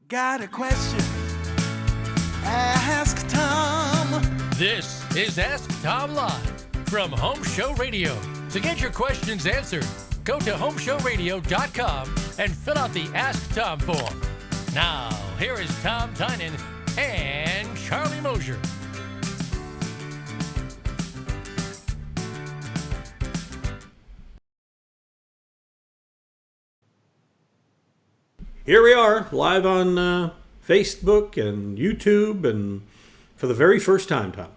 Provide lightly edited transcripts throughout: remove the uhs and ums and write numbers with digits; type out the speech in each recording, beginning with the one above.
Got a question? Ask Tom. This is Ask Tom Live from Home Show Radio. To get your questions answered, go to HomeShowRadio.com and fill out the Ask Tom form. Now, here is Tom Tynan and Charlie Mosier. Here we are, live on Facebook and YouTube, and for the very first time, Tom.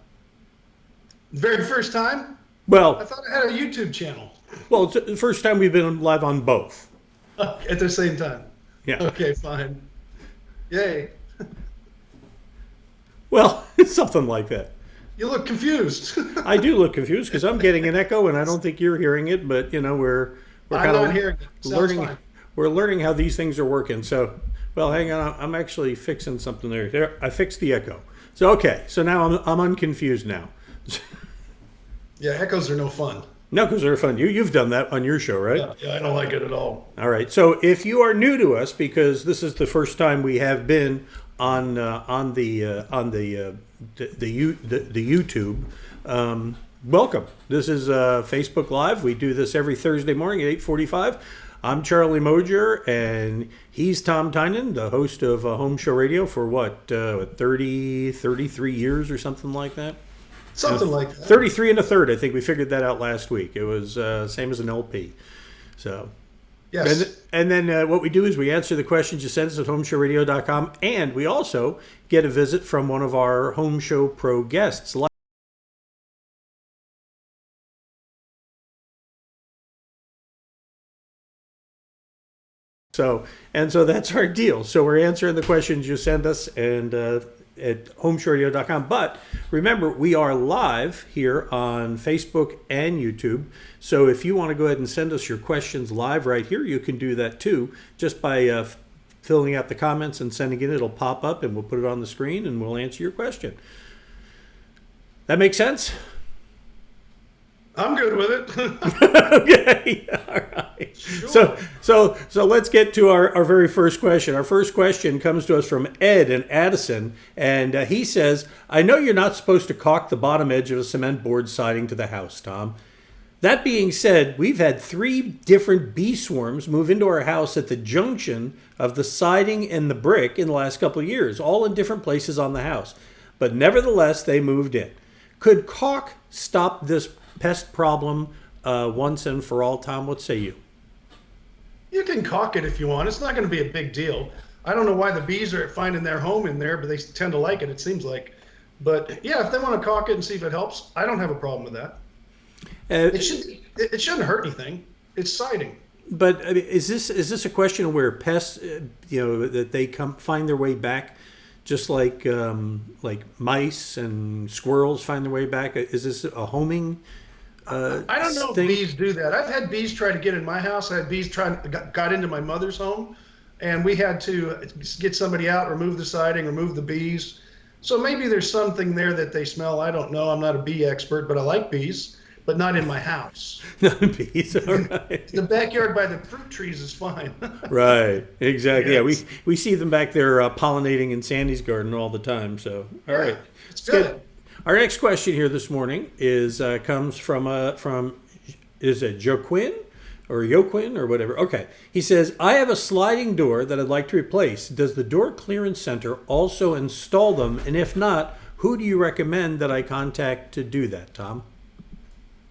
Very first time? Well, I thought I had a YouTube channel. Well, it's the first time we've been live on both. At the same time? Yeah. Okay, fine. Yay. Well, something like that. You look confused. I do look confused because I'm getting an echo, and I don't think you're hearing it. But we're kind I'm not hearing it. learning. Fine. We're learning how these things are working. So, well, hang on. I'm actually fixing something there. There, I fixed the echo. So okay. So now I'm unconfused now. Yeah, echoes are no fun. No, because they're fun. You've done that on your show, right? Yeah, I don't like it at all. All right. So if you are new to us, because this is the first time we have been on the YouTube, welcome. This is Facebook Live. We do this every Thursday morning at 8:45. I'm Charlie Mosier, and he's Tom Tynan, the host of Home Show Radio for 33 years or something like that? Something like that. 33 and a third. I think we figured that out last week. It was same as an LP. So, yes. And then what we do is we answer the questions you send us at HomeShowRadio.com, and we also get a visit from one of our Home Show Pro guests. So that's our deal. So we're answering the questions you send us and at HomeShowRadio.com. But remember, we are live here on Facebook and YouTube. So if you want to go ahead and send us your questions live right here, you can do that too. Just by filling out the comments and sending it, it'll pop up and we'll put it on the screen and we'll answer your question. That makes sense? I'm good with it. Okay, all right. Sure. So let's get to our very first question. Our first question comes to us from Ed in Addison, and he says, I know you're not supposed to caulk the bottom edge of a cement board siding to the house, Tom. That being said, we've had 3 different bee swarms move into our house at the junction of the siding and the brick in the last couple of years, all in different places on the house. But nevertheless, they moved in. Could caulk stop this pest problem once and for all, Tom? What say you? You can caulk it if you want. It's not going to be a big deal. I don't know why the bees are finding their home in there, but they tend to like it seems like. But yeah, if they want to caulk it and see if it helps, I don't have a problem with that. It shouldn't hurt anything. It's siding. But I mean, is this a question of where pests, that they find their way back, just like mice and squirrels find their way back? Is this a homing? I don't know thing? if bees do that. I've had bees try to get in my house. I had bees got into my mother's home, and we had to get somebody out, remove the siding, remove the bees. So maybe there's something there that they smell. I don't know. I'm not a bee expert, but I like bees, but not in my house. Not bees, all right. The backyard by the fruit trees is fine. Right, exactly. Yes. Yeah, we see them back there pollinating in Sandy's garden all the time. So, all right, it's good. Our next question here this morning comes from is it Joaquin or Joaquin or whatever? Okay, he says, I have a sliding door that I'd like to replace. Does the door clearance center also install them? And if not, who do you recommend that I contact to do that, Tom?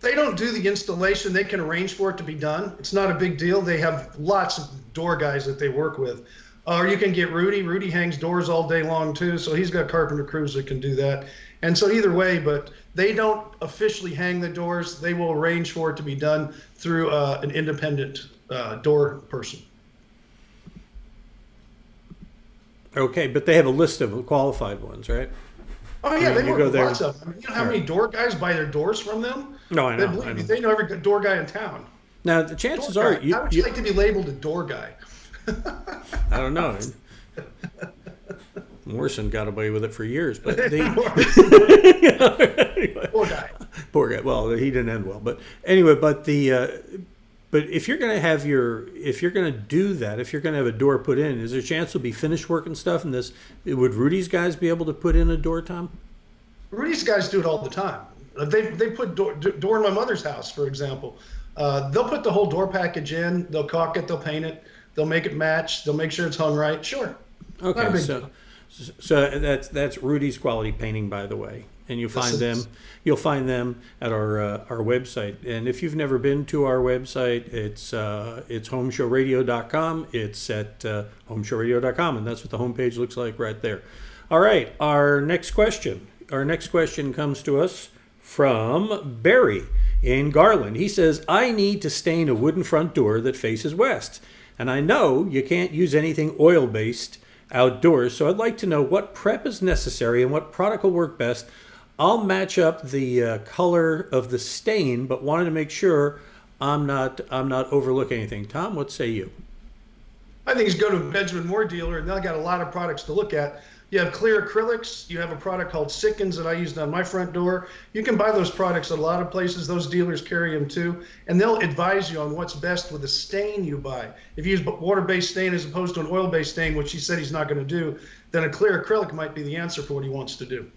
They don't do the installation. They can arrange for it to be done. It's not a big deal. They have lots of door guys that they work with. Or you can get Rudy. Rudy hangs doors all day long too, so he's got carpenter crews that can do that. And so either way, but they don't officially hang the doors. They will arrange for it to be done through an independent door person. Okay, but they have a list of qualified ones, right? Oh yeah, they you work go with there. lots of them. You know how many door guys buy their doors from them? No, I know. They know every door guy in town. Now, the chances Door are... guy. How would you like to be labeled a door guy? I don't know. Morrison got away with it for years, but anyway. Poor guy. Poor guy. Well, he didn't end well, but anyway. But But if you're going to do that, if you're going to have a door put in, is there a chance it'll be finish work and stuff? And would Rudy's guys be able to put in a door, Tom? Rudy's guys do it all the time. They put door in my mother's house, for example. They'll put the whole door package in. They'll caulk it. They'll paint it. They'll make it match. They'll make sure it's hung right. Sure. Okay, so that's Rudy's Quality Painting, by the way, and you'll find them at our website. And if you've never been to our website, it's HomeShowRadio.com. It's at HomeShowRadio.com, and that's what the homepage looks like right there. All right, our next question. Our next question comes to us from Barry in Garland. He says, I need to stain a wooden front door that faces west, and I know you can't use anything oil-based outdoors, so I'd like to know what prep is necessary and what product will work best. I'll match up the color of the stain, but wanted to make sure I'm not overlooking anything. Tom, what say you? I think he's go to a Benjamin Moore dealer, and they've got a lot of products to look at. You have clear acrylics. You have a product called Sikkens that I used on my front door. You can buy those products at a lot of places. Those dealers carry them too, and they'll advise you on what's best with the stain you buy. If you use water-based stain as opposed to an oil-based stain, which he said he's not going to do, then a clear acrylic might be the answer for what he wants to do.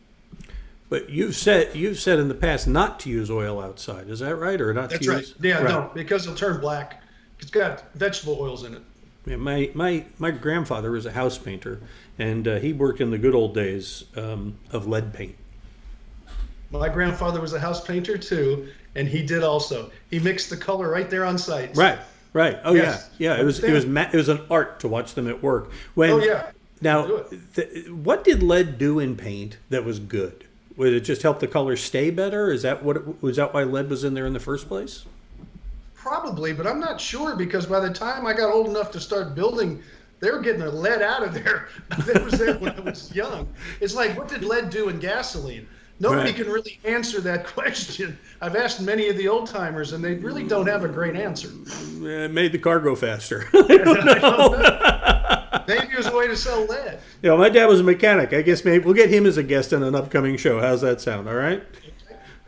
But you've said in the past not to use oil outside. Is that right, or not? That's to right. use? Yeah, right. no, because it'll turn black. It's got vegetable oils in it. Yeah, my grandfather was a house painter, and he worked in the good old days of lead paint. My grandfather was a house painter too, and he did also. He mixed the color right there on site. Right. Oh yes. yeah. It was an art to watch them at work. Now, what did lead do in paint that was good? Would it just help the color stay better? Was that why lead was in there in the first place? Probably, but I'm not sure, because by the time I got old enough to start building, they were getting the lead out of there. It was there when I was young. It's like, what did lead do in gasoline? Nobody can really answer that question. I've asked many of the old timers, and they really don't have a great answer. It made the car go faster. I don't know. Maybe it was a way to sell lead. Yeah, my dad was a mechanic. I guess maybe we'll get him as a guest on an upcoming show. How's that sound? All right.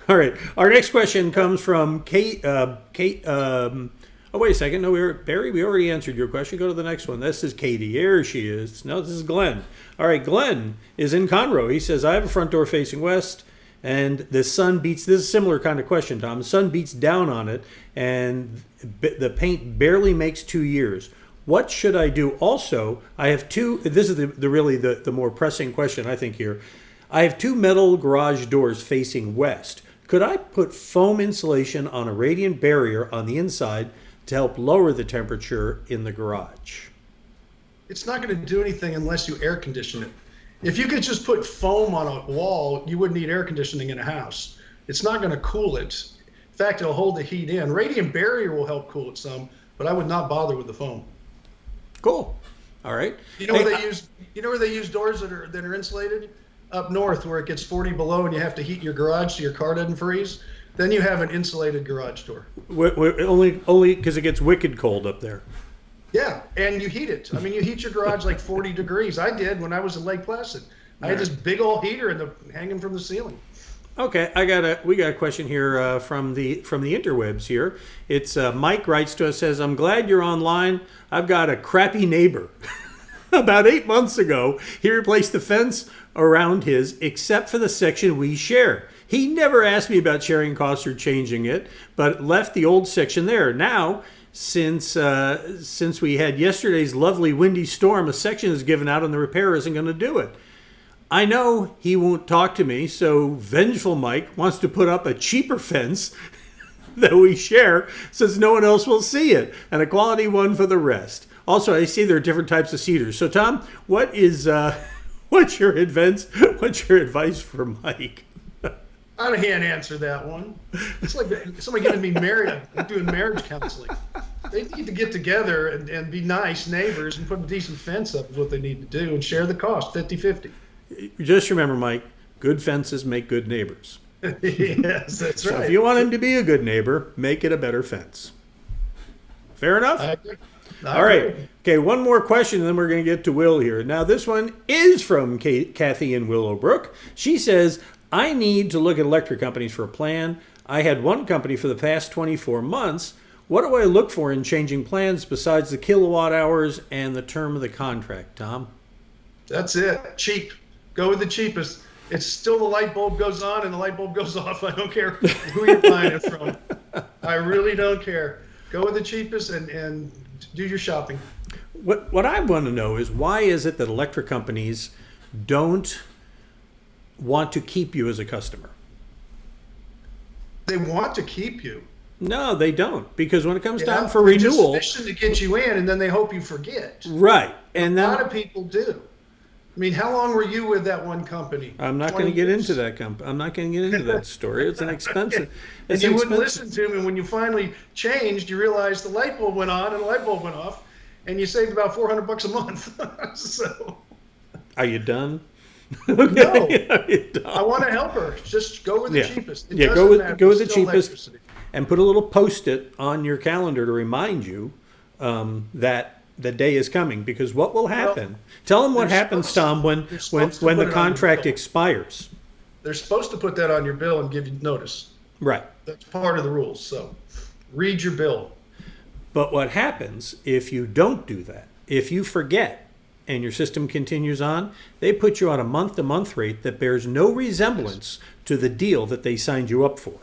All right. Our next question comes from Kate. Oh, wait a second. No, Barry. We already answered your question. Go to the next one. This is Katie. Here she is. No, this is Glenn. All right. Glenn is in Conroe. He says, I have a front door facing west, and the sun beats. This is a similar kind of question, Tom. The sun beats down on it, and the paint barely makes 2 years. What should I do? Also, I have two. This is the more pressing question, I think, here. I have 2 metal garage doors facing west. Could I put foam insulation on a radiant barrier on the inside to help lower the temperature in the garage? It's not going to do anything unless you air condition it. If you could just put foam on a wall, you wouldn't need air conditioning in a house. It's not going to cool it. In fact, it'll hold the heat in. Radiant barrier will help cool it some, but I would not bother with the foam. Cool. All right. You know where they use? You know where they use doors that are insulated? Up north, where it gets 40 below and you have to heat your garage so your car doesn't freeze. Then you have an insulated garage door. Only because it gets wicked cold up there. Yeah, and you heat it. I mean, you heat your garage like 40 degrees. I did when I was in Lake Placid. I had this big old heater hanging from the ceiling. Okay, we got a question here from the interwebs here. It's Mike writes to us, says, I'm glad you're online. I've got a crappy neighbor. About 8 months ago, he replaced the fence around his, except for the section we share. He never asked me about sharing costs or changing it, but left the old section there. Now, since we had yesterday's lovely windy storm, a section is given out and the repair isn't going to do it. I know he won't talk to me, so Vengeful Mike wants to put up a cheaper fence that we share since no one else will see it, and a quality one for the rest. Also, I see there are different types of cedars. So, Tom, what's your advice for Mike? I can't answer that one. It's like somebody getting me married, doing marriage counseling. They need to get together and be nice neighbors and put a decent fence up is what they need to do, and share the cost 50-50. Just remember, Mike, good fences make good neighbors. Yes, that's so right. If you want him to be a good neighbor, make it a better fence. Fair enough? I agree. All right. Okay, one more question, and then we're going to get to Will here. Now, this one is from Kathy in Willowbrook. She says, I need to look at electric companies for a plan. I had one company for the past 24 months. What do I look for in changing plans besides the kilowatt hours and the term of the contract, Tom? That's it. Cheap. Go with the cheapest. It's still the light bulb goes on and the light bulb goes off. I don't care who you're buying it from. I really don't care. Go with the cheapest and do your shopping. What I want to know is, why is it that electric companies don't want to keep you as a customer? They want to keep you. No, they don't, because when it comes time Yeah, for they renewal, just fishing to get you in, and then they hope you forget. right? And A lot then of people do. I mean, how long were you with that one company? I'm not going 20 to get years? into that I'm not going to get into that story. It's an expensive. And It's you an wouldn't expensive. listen to me. When you finally changed, you realized the light bulb went on and the light bulb went off, and you saved about $400 a month. So Are you done? no, Are you done? I want to help her. Just go with the Yeah. cheapest. It Yeah, go doesn't with- matter. go with It's the still cheapest. electricity. And put a little post-it on your calendar to remind you that the day is coming. Because what will happen? Tell them what they're happens, supposed to- Tom, when they're supposed to when put the it on your contract bill. expires. They're supposed to put that on your bill and give you notice. Right. That's part of the rules. So read your bill. But what happens if you don't do that? If you forget and your system continues on, they put you on a month-to-month rate that bears no resemblance to the deal that they signed you up for.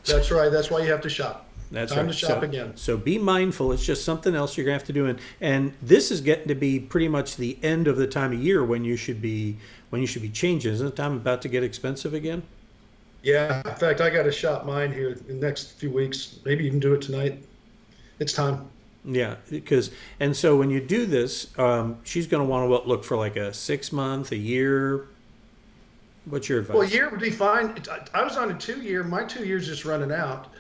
That's right. That's why you have to shop. That's Time right. to shop so, again. So be mindful. It's just something else you're going to have to do. And this is getting to be pretty much the end of the time of year when you should be changing. Isn't the time about to get expensive again? Yeah. In fact, I got to shop mine here in the next few weeks. Maybe even do it tonight. It's time. Yeah, and so when you do this, she's going to want to look for like a 6 month, a year. What's your advice? Well, a year would be fine. I was on a 2-year. My 2 years just running out.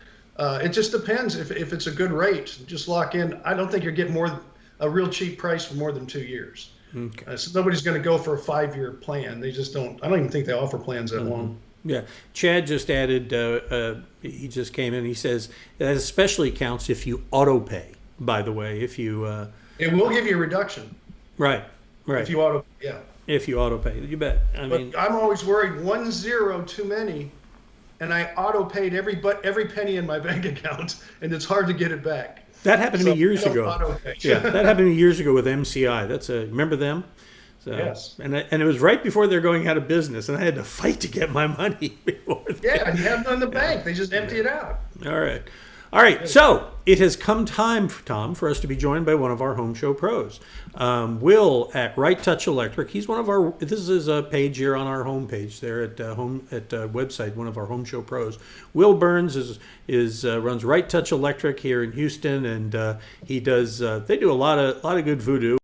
It just depends if it's a good rate. Just lock in. I don't think you're getting a real cheap price for more than 2 years. Okay. So nobody's going to go for a 5-year plan. They just don't. I don't even think they offer plans that long. Yeah, Chad just added. He just came in. He says that especially counts if you auto pay. By the way, if you It will give you a reduction right, if you auto. Yeah. if you auto pay, you bet. I But mean, I'm always worried 1 0 too many, and I auto paid every penny in my bank account, and it's hard to get it back. that happened to me years I don't ago. auto pay. Yeah, that happened to me years ago with MCI. Remember them? So, Yes. And it was right before they're going out of business, and I had to fight to get my money before. Yeah, and you have none in the bank. They just empty it out. All right. So it has come time, Tom, for us to be joined by one of our home show pros, Will at Right Touch Electric. He's one of our. This is a page here on our homepage there at website. One of our home show pros, Will Burns, runs Right Touch Electric here in Houston, and he does. They do a lot of good voodoo.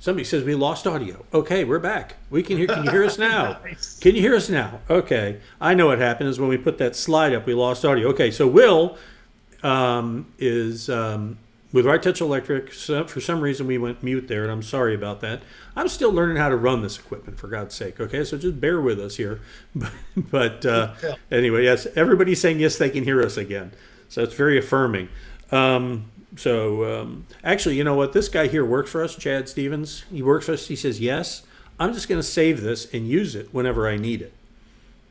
Somebody says we lost audio. Okay, we're back. We can hear. Can you hear us now? Nice. Can you hear us now? Okay. I know what happened is when we put that slide up, we lost audio. Okay, so Will is with Right Touch Electric. So for some reason, we went mute there, and I'm sorry about that. I'm still learning how to run this equipment, for God's sake. Okay, so just bear with us here. But anyway, yes, everybody's saying yes, they can hear us again. So it's very affirming. Actually, you know what? This guy here works for us, Chad Stevens. He works for us. He says, yes, I'm just going to save this and use it whenever I need it.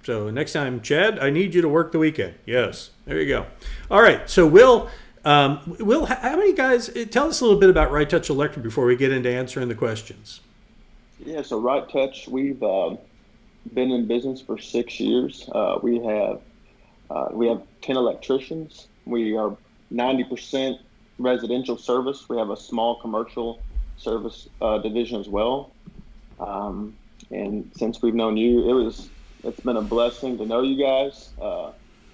So next time, Chad, I need you to work the weekend. Yes. There you go. All right. So Will, how many guys, tell us a little bit about Right Touch Electric before we get into answering the questions. Yeah, so Right Touch, we've been in business for 6 years. We have 10 electricians. We are 90% residential service. We have a small commercial service division as well. And since we've known you, it's been a blessing to know you guys,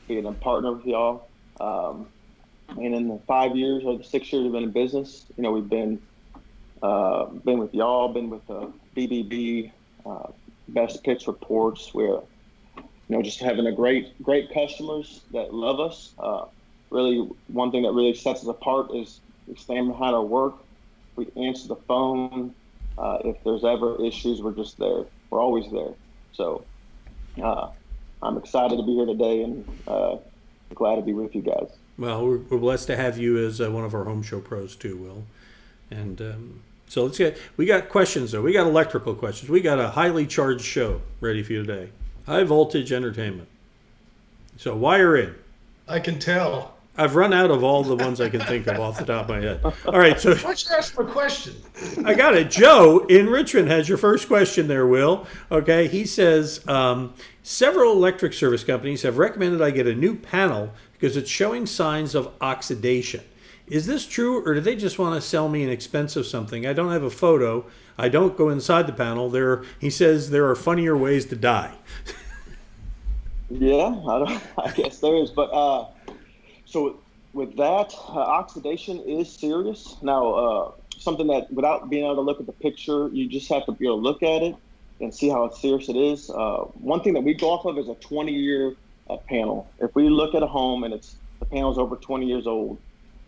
being a partner with y'all. And in the 5 years or the 6 years we've been in business, we've been been with y'all, been with BBB, Best Pitch Reports. We're, just having a great customers that love us. Really, one thing that really sets us apart is we stand behind our work. We answer the phone. If there's ever issues, we're just there. We're always there. So I'm excited to be here today and glad to be with you guys. Well, we're blessed to have you as one of our home show pros too, Will. And so we got questions though. We got electrical questions. We got a highly charged show ready for you today. High voltage entertainment. So wire in. I can tell. I've run out of all the ones I can think of off the top of my head. All right, so Why don't you ask my question? I got it. Joe in Richmond has your first question there, Will. Okay, he says, several electric service companies have recommended I get a new panel because it's showing signs of oxidation. Is this true, or do they just want to sell me an expensive something? I don't have a photo. I don't go inside the panel. He says there are funnier ways to die. Yeah, I guess there is. But so with that, oxidation is serious. Now, something that without being able to look at the picture, you just have to be able to look at it and see how serious it is. One thing that we go off of is a 20-year panel. If we look at a home and the panel's over 20 years old,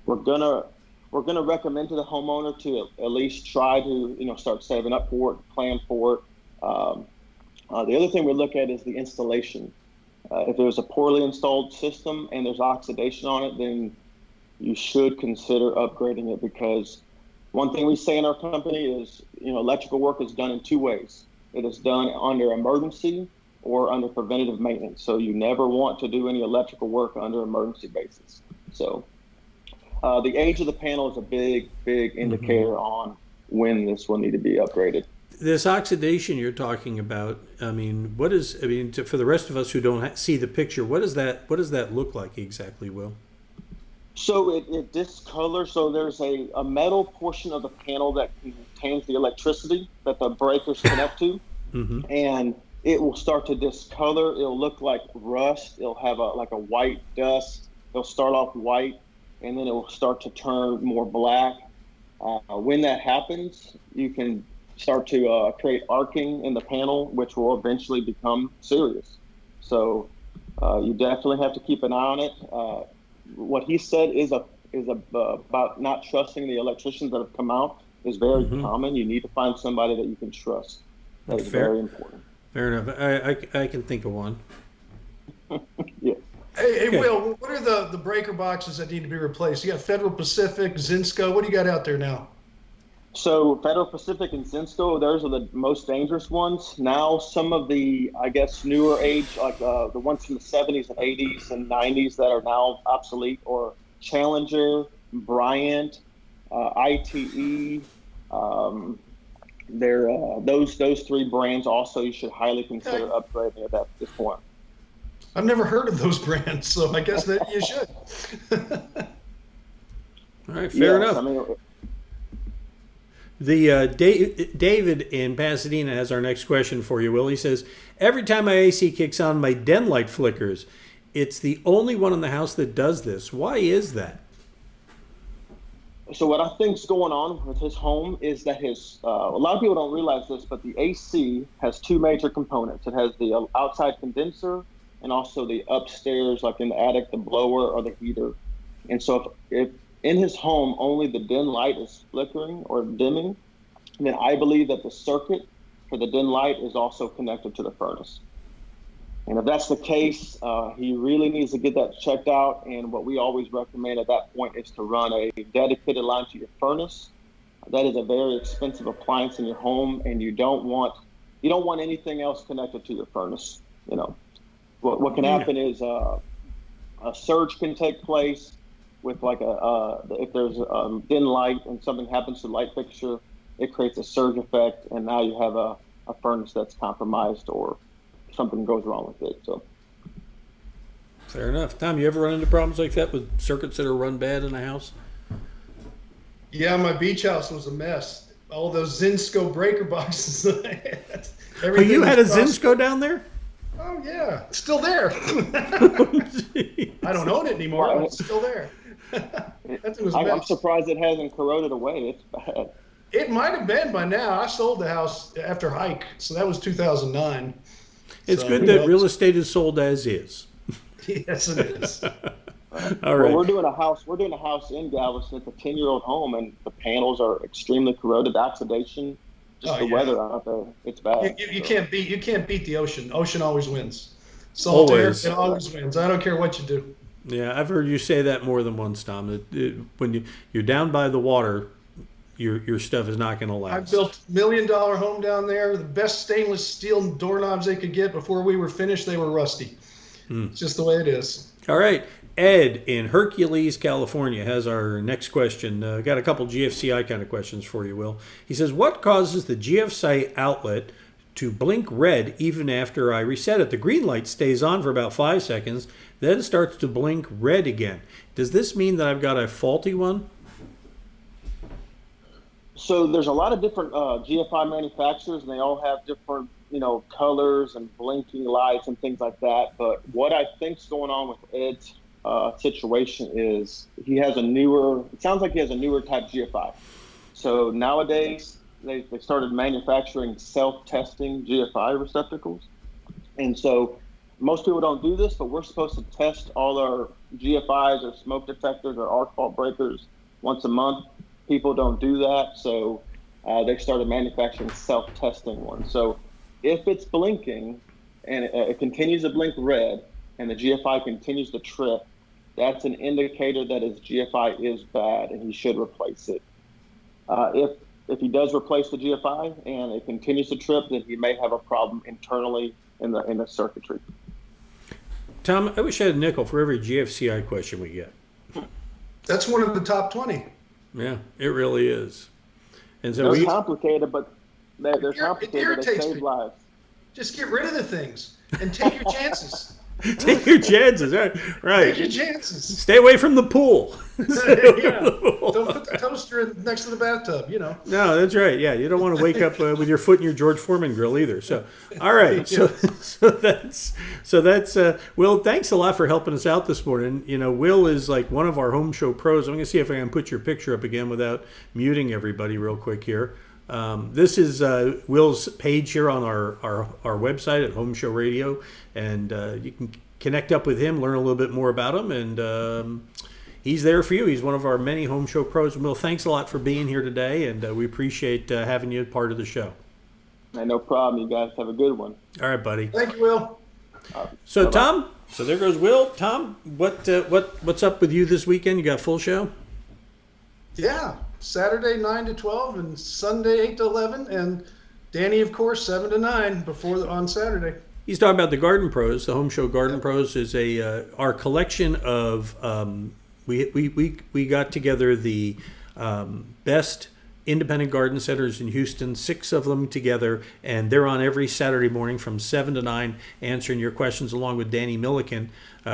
we're gonna recommend to the homeowner to at least try to start saving up for it, plan for it. The other thing we look at is the installation. If there's a poorly installed system and there's oxidation on it, then you should consider upgrading it, because one thing we say in our company is, electrical work is done in two ways. It is done under emergency or under preventative maintenance. So you never want to do any electrical work under emergency basis. So the age of the panel is a big indicator on when this will need to be upgraded. This oxidation you're talking about, for the rest of us who don't see the picture, what does that look like exactly, Will? So it discolors. So there's a metal portion of the panel that contains the electricity that the breakers connect to, and it will start to discolor. It'll look like rust. It'll have like a white dust. It'll start off white, and then it will start to turn more black. When that happens, you can start to create arcing in the panel, which will eventually become serious. So you definitely have to keep an eye on it. What he said is about not trusting the electricians that have come out is very common. You need to find somebody that you can trust. That is very important. Fair enough. I can think of one. Yeah. Hey, Will, what are the breaker boxes that need to be replaced? You got Federal Pacific, Zinsco. What do you got out there now? So Federal Pacific and Zinsco, those are the most dangerous ones. Now some of the, I guess, newer age, like the ones from the 70s and 80s and 90s that are now obsolete, or Challenger, Bryant, ITE. Those three brands also you should highly consider upgrading at this point. I've never heard of those brands, so I guess that you should. All right, fair enough. I mean, David in Pasadena has our next question for you, Will. He says, every time my AC kicks on, my den light flickers. It's the only one in the house that does this. Why is that? So what I think's going on with his home is that a lot of people don't realize this, but the AC has two major components. It has the outside condenser and also the upstairs, like in the attic, the blower or the heater. And so if in his home only the den light is flickering or dimming, then I believe that the circuit for the den light is also connected to the furnace. And if that's the case, he really needs to get that checked out. And what we always recommend at that point is to run a dedicated line to your furnace. That is a very expensive appliance in your home, and you don't want anything else connected to your furnace. What can happen is a surge can take place with if there's a dim light and something happens to the light fixture, it creates a surge effect, and now you have a furnace that's compromised or something goes wrong with it. So fair enough. Tom, you ever run into problems like that with circuits that are run bad in a house? Yeah, my beach house was a mess. All those Zinsco breaker boxes that I had. Oh, you had a Zinsco down there? Oh, yeah. It's still there. I don't own it anymore, but it's still there. That thing was a mess. I'm surprised it hasn't corroded away. It's bad. It might have been by now. I sold the house after hike, so that was 2009. It's So, good that real estate is sold as is. Yes, it is. All right. Well, we're doing a house. We're doing a house in Galveston. It's a 10-year-old home, and the panels are extremely corroded. Oxidation, just the weather out there. It's bad. You can't beat the ocean. Ocean always wins. Salt Always. air, it always wins. I don't care what you do. Yeah, I've heard you say that more than once, Tom. When you're down by the water, your stuff is not going to last. I built $1 million home down there. The best stainless steel doorknobs they could get. Before we were finished, they were rusty. It's just the way it is. All right. Ed in Hercules, California has our next question. Got a couple GFCI kind of questions for you, Will. He says, what causes the GFCI outlet to blink red even after I reset it? The green light stays on for about 5 seconds, then starts to blink red again. Does this mean that I've got a faulty one? So there's a lot of different GFI manufacturers, and they all have different, colors and blinking lights and things like that. But what I think's going on with Ed's situation is it sounds like he has a newer type GFI. So nowadays they started manufacturing self-testing GFI receptacles. And so most people don't do this, but we're supposed to test all our GFIs or smoke detectors or arc fault breakers once a month. People don't do that, so they started manufacturing self-testing ones. So if it's blinking and it continues to blink red and the GFI continues to trip, that's an indicator that his GFI is bad and he should replace it. If he does replace the GFI and it continues to trip, then he may have a problem internally in the circuitry. Tom, I wish I had a nickel for every GFCI question we get. That's one of the top 20. Yeah, it really is. And so They're complicated, but they're complicated, but they irritates save me. lives. Just get rid of the things and take your chances. take your chances, right? Take your chances. Stay away from the pool. Don't put the toaster next to the bathtub, No, that's right. Yeah, you don't want to wake up with your foot in your George Foreman grill either. So, all right. So that's Will. Thanks a lot for helping us out this morning. Will is like one of our home show pros. I'm going to see if I can put your picture up again without muting everybody real quick here. This is Will's page here on our website at HomeShowRadio, and you can connect up with him, learn a little bit more about him, and he's there for you. He's one of our many home show pros. Will, thanks a lot for being here today, and we appreciate having you part of the show. No problem. You guys have a good one. All right, buddy. Thank you, Will. So, bye-bye. Tom, so there goes Will. Tom, what's up with you this weekend? You got a full show? Yeah. Saturday 9 to 12 and Sunday 8 to 11, and Danny, of course, 7 to 9 on Saturday. He's talking about the Garden Pros. The Home Show Garden Pros is our collection of we got together the best independent garden centers in Houston, 6 of them together, and they're on every Saturday morning from 7 to 9 answering your questions along with Danny Milliken,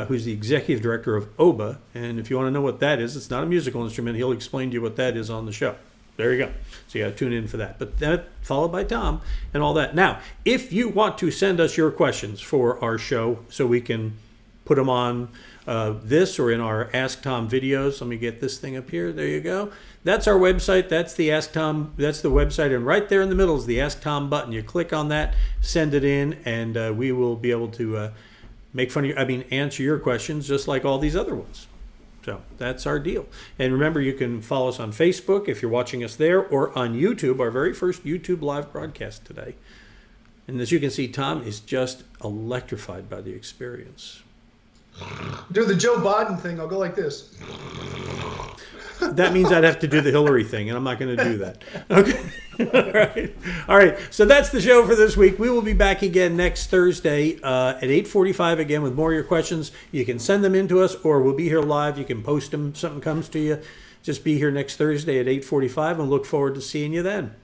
who's the executive director of OBA. And if you want to know what that is, it's not a musical instrument. He'll explain to you what that is on the show. There you go. So you got to tune in for that. But that followed by Tom and all that. Now, if you want to send us your questions for our show so we can put them on this or in our Ask Tom videos. Let me get this thing up here. There you go. That's our website. That's the Ask Tom. That's the website. And right there in the middle is the Ask Tom button. You click on that, send it in, and we will be able to answer your questions just like all these other ones. So that's our deal. And remember, you can follow us on Facebook if you're watching us there, or on YouTube, our very first YouTube live broadcast today. And as you can see, Tom is just electrified by the experience. Do the Joe Biden thing. I'll go like this. That means I'd have to do the Hillary thing, and I'm not going to do that. Okay. All right. So that's the show for this week. We will be back again next Thursday at 8:45 again with more of your questions. You can send them in to us, or we'll be here live. You can post them. Something comes to you. Just be here next Thursday at 8:45, and look forward to seeing you then.